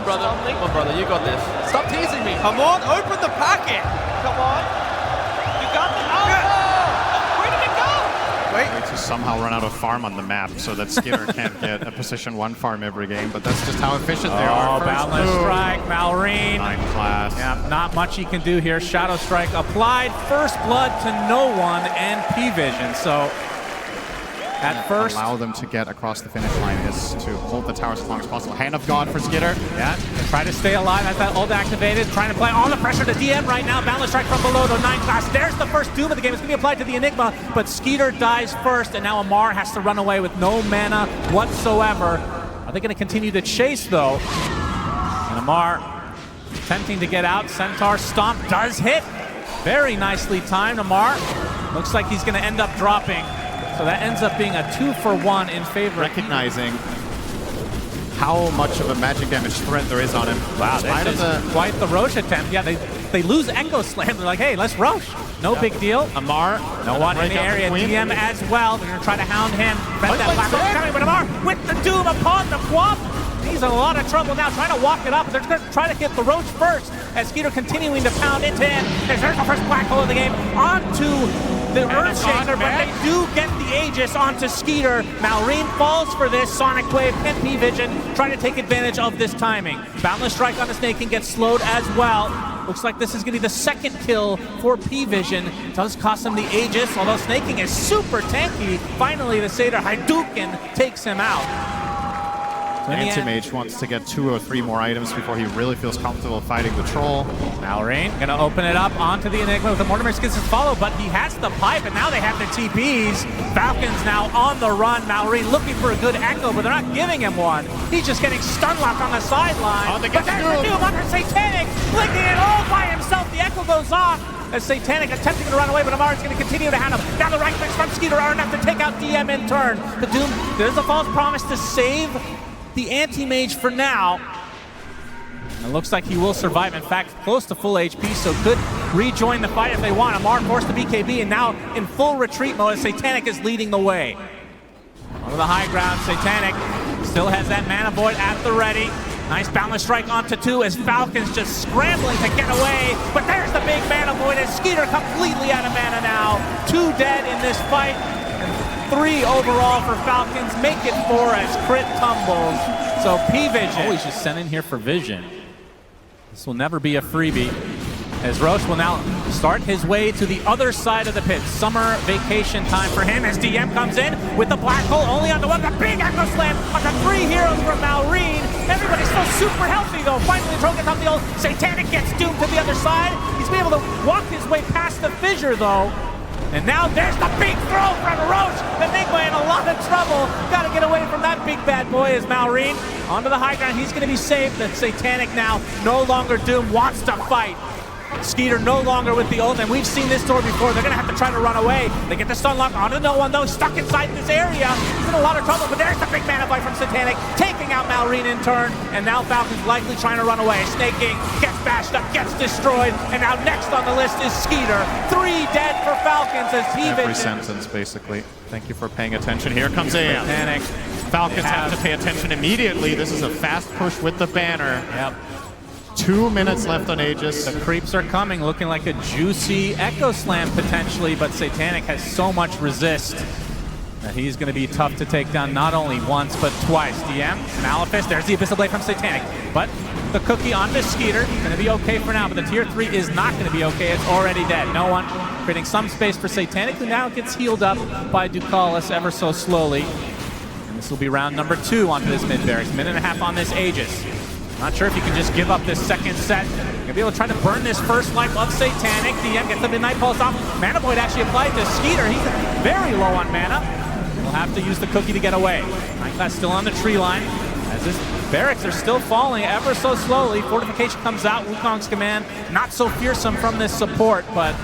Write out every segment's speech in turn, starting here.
brother. Suddenly. Come on, brother. You got this. Stop teasing me. Come on, open the packet. Come on. You got the... Oh, no. Where did it go? Wait to somehow run out of farm on the map so that Skitter can't get a position 1 farm every game, but that's just how efficient they are. Boundless Strike, Malrine. 9 class. Yeah, not much he can do here. Shadow Strike applied. First blood to no one and PARIVISION. So at first, allow them to get across the finish line is to hold the towers as long as possible. Hand of God for Skitter. yeah, try to stay alive as that ult activated. Trying to apply all the pressure to DM right now. Boundless Strike from below to 9 class. There's the first Doom of the game. It's going to be applied to the Enigma, but Skeeter dies first, and now Amar has to run away with no mana whatsoever. Are they going to continue to chase, though? And Amar attempting to get out. Centaur Stomp does hit. Very nicely timed, Amar. Looks like he's going to end up dropping. So that ends up being a 2-for-1 in favor. Recognizing how much of a magic damage threat there is on him. Wow, this is quite the Roche attempt. Yeah, they lose Echo Slam. They're like, hey, let's Roche. No big deal. Amar, no one in the area. DM as well. They're going to try to hound him. Prevent that black hole coming, but Amar with the Doom upon the Quap. He's in a lot of trouble now, trying to walk it up. They're going to try to get the Roach first, as Skeeter continuing to pound into him. There's the first black hole of the game onto the Earthshaker, but they do get the Aegis onto Skeeter. Malrine falls for this. Sonic Wave and PARIVISION trying to take advantage of this timing. Boundless Strike on the Snake and gets slowed as well. Looks like this is going to be the second kill for PARIVISION. Does cost him the Aegis, although Snaking is super tanky. Finally, the Seder Hadouken takes him out. Anti-Mage wants to get 2 or 3 more items before he really feels comfortable fighting the Troll. Malrine gonna open it up onto the Enigma with the Mortimer Skins to follow, but he has the pipe, and now they have the TPs. Falcons now on the run. Malrine looking for a good echo, but they're not giving him one. He's just getting stun locked on the sideline. But there's the Doom under Satanic, blinking it all by himself. The echo goes off as Satanic attempting to run away, but Amar is going to continue to hand him. Now the right clicks from Skeeter are enough to take out DM in turn. The Doom, there's a false promise to save the Anti-Mage for now. It looks like he will survive. In fact, close to full HP, so could rejoin the fight if they want. Amar forced to BKB, and now in full retreat mode as Satanic is leading the way. Onto the high ground, Satanic still has that Mana Void at the ready. Nice Boundless Strike onto 2 as Falcons just scrambling to get away. But there's the big Mana Void as Skeeter completely out of mana now. 2 dead in this fight. 3 overall for Falcons, make it 4 as crit tumbles. So PARIVISION. Oh, he's just sent in here for Vision. This will never be a freebie, as Roche will now start his way to the other side of the pit. Summer vacation time for him as DM comes in with the black hole only on the one. The big Echo Slam on the 3 heroes from Malrine. Everybody's still super healthy though. Finally, the Troll gets off the ult. Satanic gets doomed to the other side. He's been able to walk his way past the fissure though. And now there's the big throw from Roche. Enigma in a lot of trouble. Got to get away from that big bad boy as Malrine. Onto the high ground. He's going to be safe. The Satanic now no longer Doom. Wants to fight. Skeeter no longer with the ult, and we've seen this story before. They're going to have to try to run away. They get the stun lock onto no one, though. Stuck inside this area. He's in a lot of trouble, but there's the big mana fight from Satanic, taking out Malrine in turn, and now Falcon's likely trying to run away. Snaking gets bashed up, gets destroyed, and now next on the list is Skeeter. 3 dead for Falcons as PARIVISION. Every sentence, basically. Thank you for paying attention. Here comes Satanic. Falcons have to pay attention immediately. This is a fast push with the banner. Yep. 2 minutes left on Aegis. The creeps are coming, looking like a juicy Echo Slam potentially, but Satanic has so much resist that he's going to be tough to take down not only once, but twice. DM, Malefice, there's the Abyssal Blade from Satanic, but the cookie onto Skeeter, going to be okay for now, but the tier 3 is not going to be okay. It's already dead. No one, creating some space for Satanic, who now gets healed up by Ducalis ever so slowly. And this will be round number 2 onto this mid-barracks. Minute and a half on this Aegis. Not sure if you can just give up this second set. Gonna be able to try to burn this first life of Satanic. DM gets the Midnight Pulse off. Mana Void actually applied to Skeeter. He's very low on mana. He'll have to use the cookie to get away. Nightclass still on the tree line. As his barracks are still falling ever so slowly. Fortification comes out. Wukong's command not so fearsome from this support, but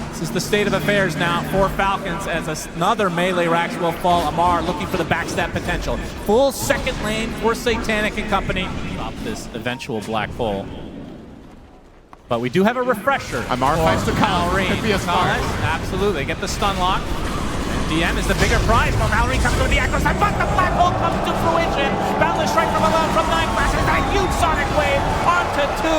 this is the state of affairs now for Falcons as another melee Rax will fall. Amar looking for the backstab potential. Full second lane for Satanic and company. Stop this eventual black hole. But we do have a refresher. Amar fights to Malrine. Could be a start. Absolutely. Get the stun lock. DM is the bigger prize. Well, Mallory comes with the echo side, but the black hole comes to fruition. Boundless strike from above from 9 class. It's a huge sonic wave onto 2.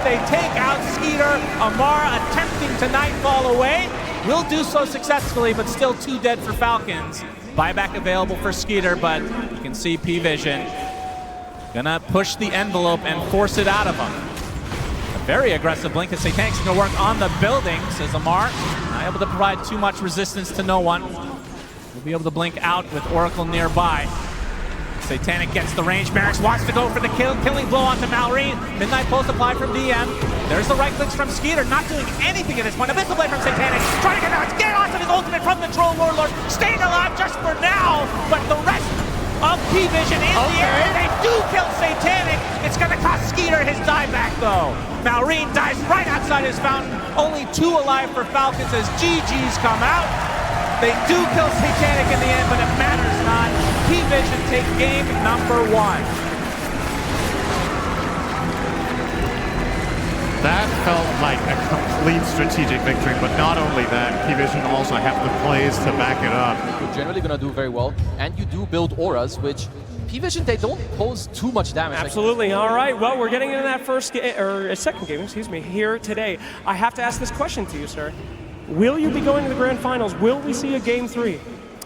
They take out Skeeter. Amar attempting to nightfall away. Will do so successfully, but still 2 dead for Falcons. Buyback available for Skeeter, but you can see PVision gonna push the envelope and force it out of him. A very aggressive blink as Satanic's gonna work on the building, says Amar. Not able to provide too much resistance to no one. We'll be able to blink out with Oracle nearby. Satanic gets the range. Barracks wants to go for the killing blow onto Mallory. Midnight Pulse applied from DM. There's the right clicks from Skeeter, not doing anything at this point. Abyssal Blade from Satanic, trying to get onto his ultimate from the Troll Warlord, staying alive just for now, but the rest of PVision in the area. They do kill Satanic. It's gonna cost Skeeter his dieback though. Malrine dies right outside his fountain. Only 2 alive for Falcons as GGs come out. They do kill Satanic in the end, but it matters not. PVision take game number 1. That felt like a complete strategic victory, but not only that, PVision also have the plays to back it up. You're generally going to do very well, and you do build auras, which PVision, they don't pose too much damage. Absolutely. All right. Well, we're getting into that second game, excuse me, here today. I have to ask this question to you, sir. Will you be going to the grand finals? Will we see a game 3?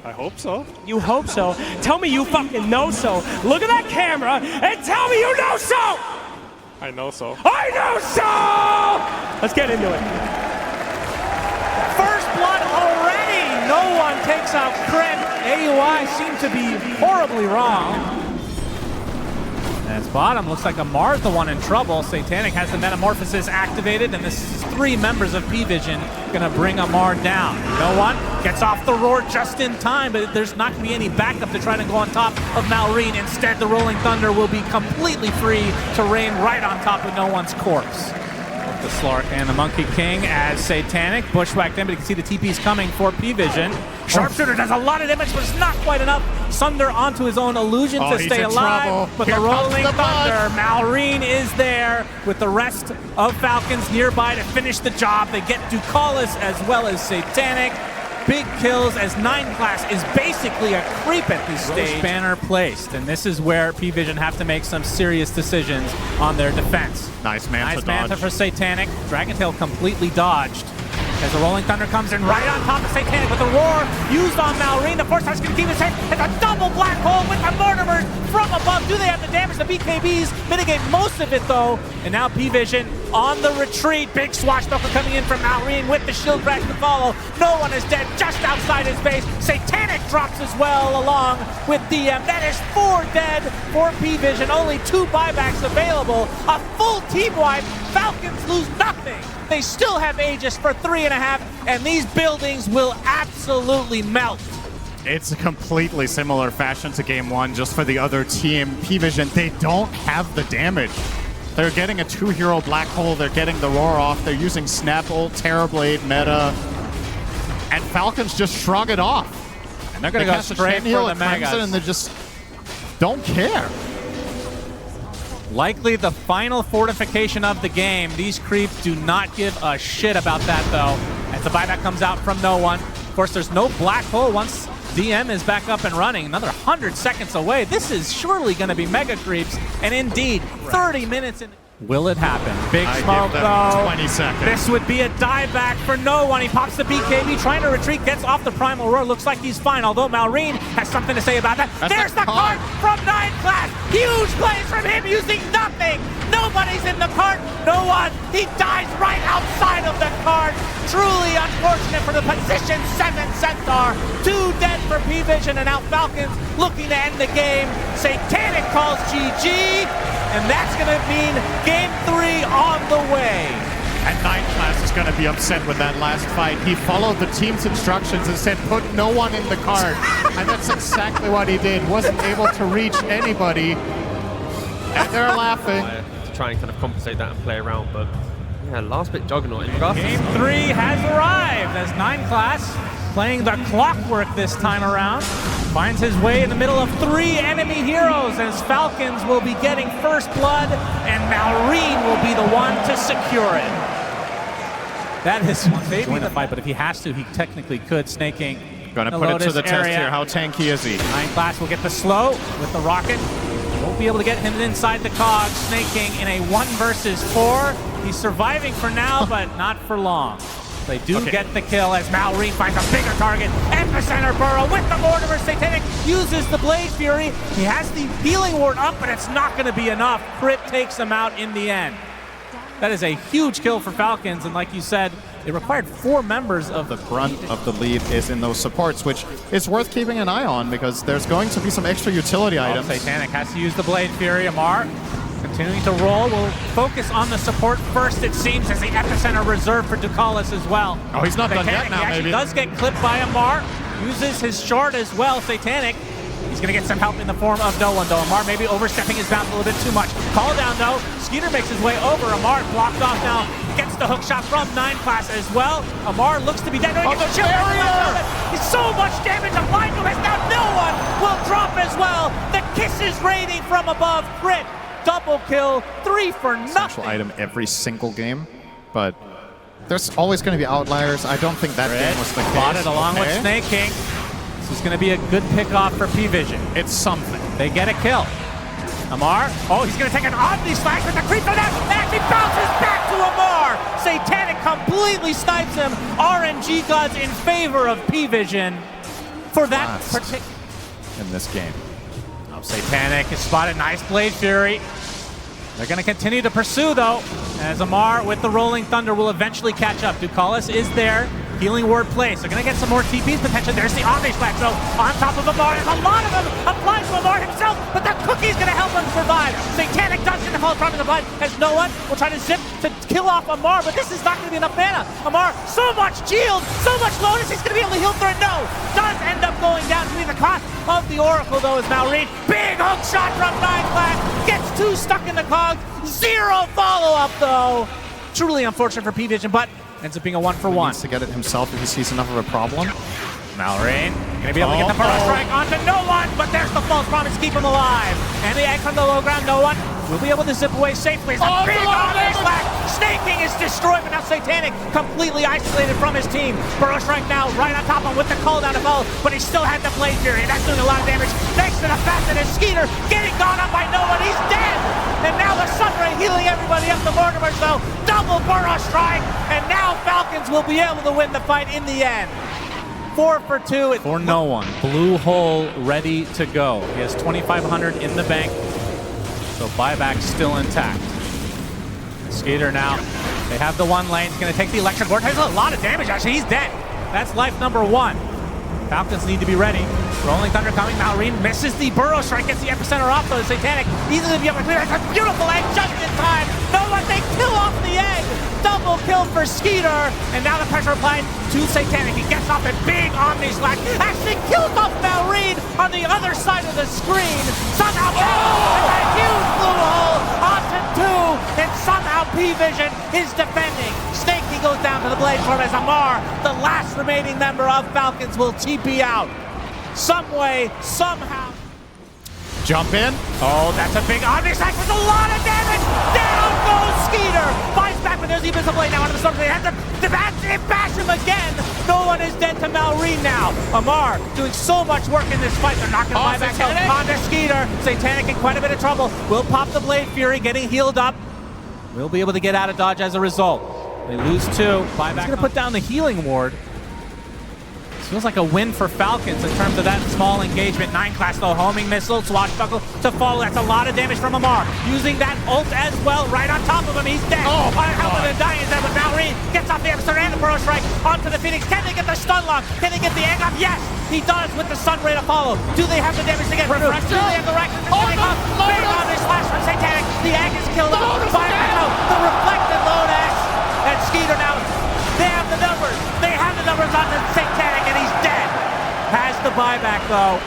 I hope so. You hope so. Tell me you fucking know so. Look at that camera and tell me you know so! I know so. I know so! Let's get into it. First blood already! No one takes out Cred. AUI seem to be horribly wrong. As bottom looks like Amar's the one in trouble. Satanic has the Metamorphosis activated, and this is 3 members of PVision gonna bring Amar down. No one gets off the roar just in time, but there's not gonna be any backup to try to go on top of Malrine. Instead, the Rolling Thunder will be completely free to rain right on top of no one's corpse. The Slark and the Monkey King as Satanic bushwhacked in, but you can see the TP's coming for PVision. Sharpshooter does a lot of damage, but it's not quite enough. Sunder onto his own illusion to stay alive. But the Rolling Thunder, Malrine is there with the rest of Falcons nearby to finish the job. They get Ducalis as well as Satanic. Big kills as 9 class is basically a creep at this stage. Banner placed, and this is where PVision have to make some serious decisions on their defense. Nice Manta Manta for Satanic. Dragon Tail completely dodged. As the Rolling Thunder comes in right on top of Satanic with the roar used on Malrine. The Force Touch can keep it safe. It's a double black hole with the Mortimers from above. Do they have the damage? The BKBs mitigate most of it though. And now PVision on the retreat. Big swashbuckler coming in from Malrine with the shield crash to follow. No one is dead just outside his base. Satanic drops as well along with DM. That is 4 dead for PVision. Only 2 buybacks available. A full team wipe. Falcons lose nothing. They still have Aegis for 3.5, and these buildings will absolutely melt. It's a completely similar fashion to game 1, just for the other team. PVision, they don't have the damage. They're getting a 2-hero black hole, they're getting the roar off, they're using Snap Ult, Terrorblade meta, and Falcons just shrug it off. And they're gonna go straight for the Megas. And they just don't care. Likely the final fortification of the game. These creeps do not give a shit about that though. As the buyback comes out from no one. Of course, there's no black hole once DM is back up and running. Another 100 seconds away. This is surely going to be mega creeps. And indeed, 30 minutes in. Will it happen? Big smoke though. 20 seconds. This would be a dieback for no one. He pops the BKB, trying to retreat, gets off the Primal Roar. Looks like he's fine, although Malrine has something to say about that. There's the cart from 9 class. Huge plays from him using nothing. Nobody's in the cart. No one. He dies right outside of the cart. Truly unfortunate for the position 7 Centaur. 2 dead for PVision, and now Falcons looking to end the game. Satanic calls GG, and that's going to mean game 3 on the way. And 9 class is going to be upset with that last fight. He followed the team's instructions and said, put no one in the cart. And that's exactly what he did. Wasn't able to reach anybody. And they're laughing. To try and kind of compensate that and play around, but yeah, last bit Juggernaut. Game 3 has arrived as 9 class playing the clockwork this time around. Finds his way in the middle of 3 enemy heroes as Falcons will be getting first blood and Malrine will be the one to secure it. That is maybe the fight, but if he has to, he technically could. Snaking Gonna the put it to Lotus the test area. here. How tanky is he? 9class will get the slow with the rocket. Won't be able to get him inside the cog. Snaking in a 1 versus 4. He's surviving for now, but not for long. They do get the kill as Malrine finds a bigger target. Epicenter Burrow with the Mortimer. Satanic uses the Blade Fury. He has the healing ward up, but it's not going to be enough. Crit takes him out in the end. That is a huge kill for Falcons, and like you said, it required 4 members of The brunt of the lead is in those supports, which is worth keeping an eye on because there's going to be some extra utility items. Satanic has to use the Blade Fury. Amar continuing to roll. Will focus on the support first, it seems, as the Epicenter reserved for Ducalis as well. Oh, he's not done yet now, he actually maybe. does get clipped by Amar. Uses his shard as well. Satanic. He's going to get some help in the form of no one, though. Amar maybe overstepping his bounds a little bit too much. Call down, though. Skeeter makes his way over. Amar blocked off now. Gets the hook shot from 9class as well. Amar looks to be dead. No, he gets the barrier! He's so much damage applied to him. Now no one will drop as well. The kisses raining from above. Crit. Double kill. 3 for nothing. Essential item every single game, but there's always going to be outliers. I don't think that game was the case. Spotted along with Snake King. This is going to be a good pickoff for PVision. It's something. They get a kill. Amar, oh, he's going to take an Omni Slash with the creep on that, and he bounces back to Amar. Satanic completely snipes him. RNG gods in favor of PVision for that particular. In this game. Oh, Satanic is spotted. Nice Blade Fury. They're going to continue to pursue, though, as Amar with the Rolling Thunder will eventually catch up. Ducalis is there. Healing ward place. They're going to get some more TPs potentially. There's the Omni Slash, so on top of Amar. There's a lot of them applied to Amar himself, but the cookie's going to help him survive. Satanic does get the fall from the blind, as no one will try to zip to kill off Amar, but this is not going to be enough mana. Amar, so much shield, so much Lotus, he's going to be able to heal through it. No, does end up going down to be the cost of the Oracle, though, is Malrine. Big hook shot from 9class, gets 2 stuck in the cogs. 0 follow-up, though. Truly unfortunate for PVision, but ends up being a 1 for 1. He needs to get it himself if he sees enough of a problem. Malrine gonna be able to get the Burrow Strike onto no one, but there's the false promise, keep him alive. And the egg from the low ground, no one will be able to zip away safely. It's a big Omni Slash. Snake King is destroyed, but now Satanic completely isolated from his team. Burrow Strike now right on top of him with the call down to follow, but he still had the Blade Fury, and that's doing a lot of damage. Thanks to the fact that his Skeeter getting gone up by no one, he's dead. And now the Sunray healing everybody up. The Mortimers, though, double Burrow Strike, and now Falcons will be able to win the fight in the end. 4 for 2. For no one. Blue hole ready to go. He has 2,500 in the bank, so buyback still intact. Skater now. They have the 1 lane. He's going to take the electric ward. Has a lot of damage, actually. He's dead. That's life number 1. Falcons need to be ready. Rolling Thunder coming. Malrine misses the Burrow Strike. Gets the Epicenter off, though. Satanic easily be able to clear. It's a beautiful egg just in time. No one, they kill off the egg. Double kill for Skeeter. And now the pressure applied to Satanic. He gets off a big Omni Slash. Actually kills off Malrine on the other side of the screen. Somehow, a huge blue hole onto 2. And somehow PVision is defending. Snake, he goes down to the blade form as Amar, the last remaining member of Falcons, will TP out. Some way, somehow. Jump in. Oh, that's a big Omni Slash with a lot of damage. Down goes Skeeter. Finds back, but there's even some blade now onto the storm. They have to bash him again. No one is dead to Malrine now. Amar doing so much work in this fight. They're not going to buy back out. Honda Skeeter. Satanic in quite a bit of trouble. Will pop the Blade Fury, getting healed up. Will be able to get out of dodge as a result. They lose 2. Buyback. He's going to put down the healing ward. Feels like a win for Falcons in terms of that small engagement. 9class, though, homing missile, swashbuckle to follow. That's a lot of damage from Amar. Using that ult as well, right on top of him. He's dead. Oh, my God. Helmet and dying is dead, but Malrine gets off the Epicenter and the Burrow Strike onto the Phoenix. Can they get the stun lock? Can they get the egg up? Yes, he does with the Sunray to follow. Do they have the damage to get through? Do they have the rack? Big Omni Slash from Satanic. The egg is killed off. The reflected Lotus. And Skeeter now, they have the numbers. They have the numbers on the Satanic, and he's dead. Has the buyback, though.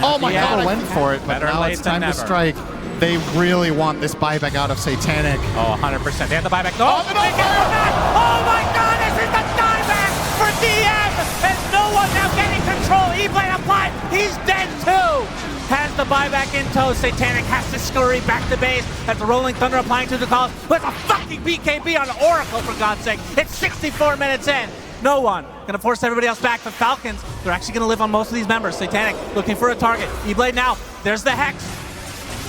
Oh my God, went for it, but Better now late it's than time to never. strike. They really want this buyback out of Satanic. Oh, 100%. They have the buyback. Oh, they get the back. Oh my God, this is the dieback for DM. And no one now getting control. E-blade applied. He's dead too. Has the buyback in tow. Satanic has to scurry back to base as the Rolling Thunder applying to the calls with a fucking BKB on Oracle, for God's sake. It's 64 minutes in. No one. Gonna force everybody else back. The Falcons, they're actually gonna live on most of these members. Satanic looking for a target. E-Blade now. There's the Hex.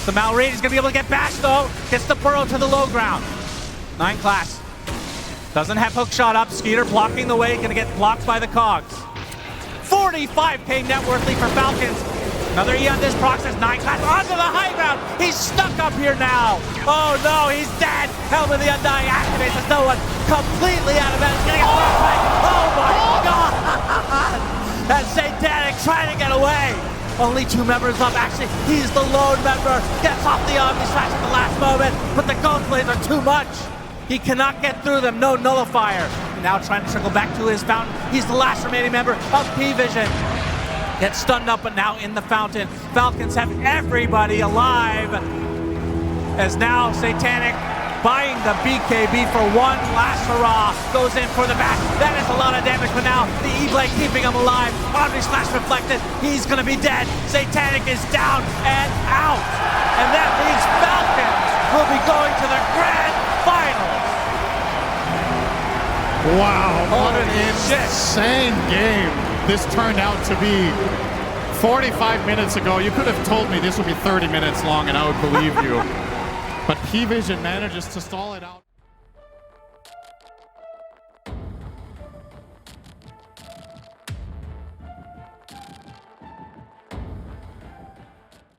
The Malrain is gonna be able to get bashed though. Gets the burrow to the low ground. 9 class. Doesn't have hook shot up. Skeeter blocking the way. Gonna get blocked by the Cogs. 45k net worthly for Falcons. Another E on this process. 9 class onto the high ground. He's stuck up here now. Oh no, he's dead. Helm of the Undying activates as no one completely out of it. He's gonna get blocked by. Oh my god! That's Satanic trying to get away. Only 2 members up. Actually, he's the lone member. Gets off the Omni Slash at the last moment, but the Ghost Blades are too much. He cannot get through them. No nullifier. Now trying to circle back to his fountain. He's the last remaining member of P-Vision. Gets stunned up, but now in the fountain. Falcons have everybody alive. As now Satanic buying the BKB for one last hurrah. Goes in for the back. That is a lot of damage, but now the E-Blade keeping him alive. Omni Slash reflected. He's gonna be dead. Satanic is down and out. And that means Falcons will be going to the grand finals. Wow, what an shit. insane game this turned out to be. 45 minutes ago, you could have told me this would be 30 minutes long and I would believe you. But P-Vision manages to stall it out.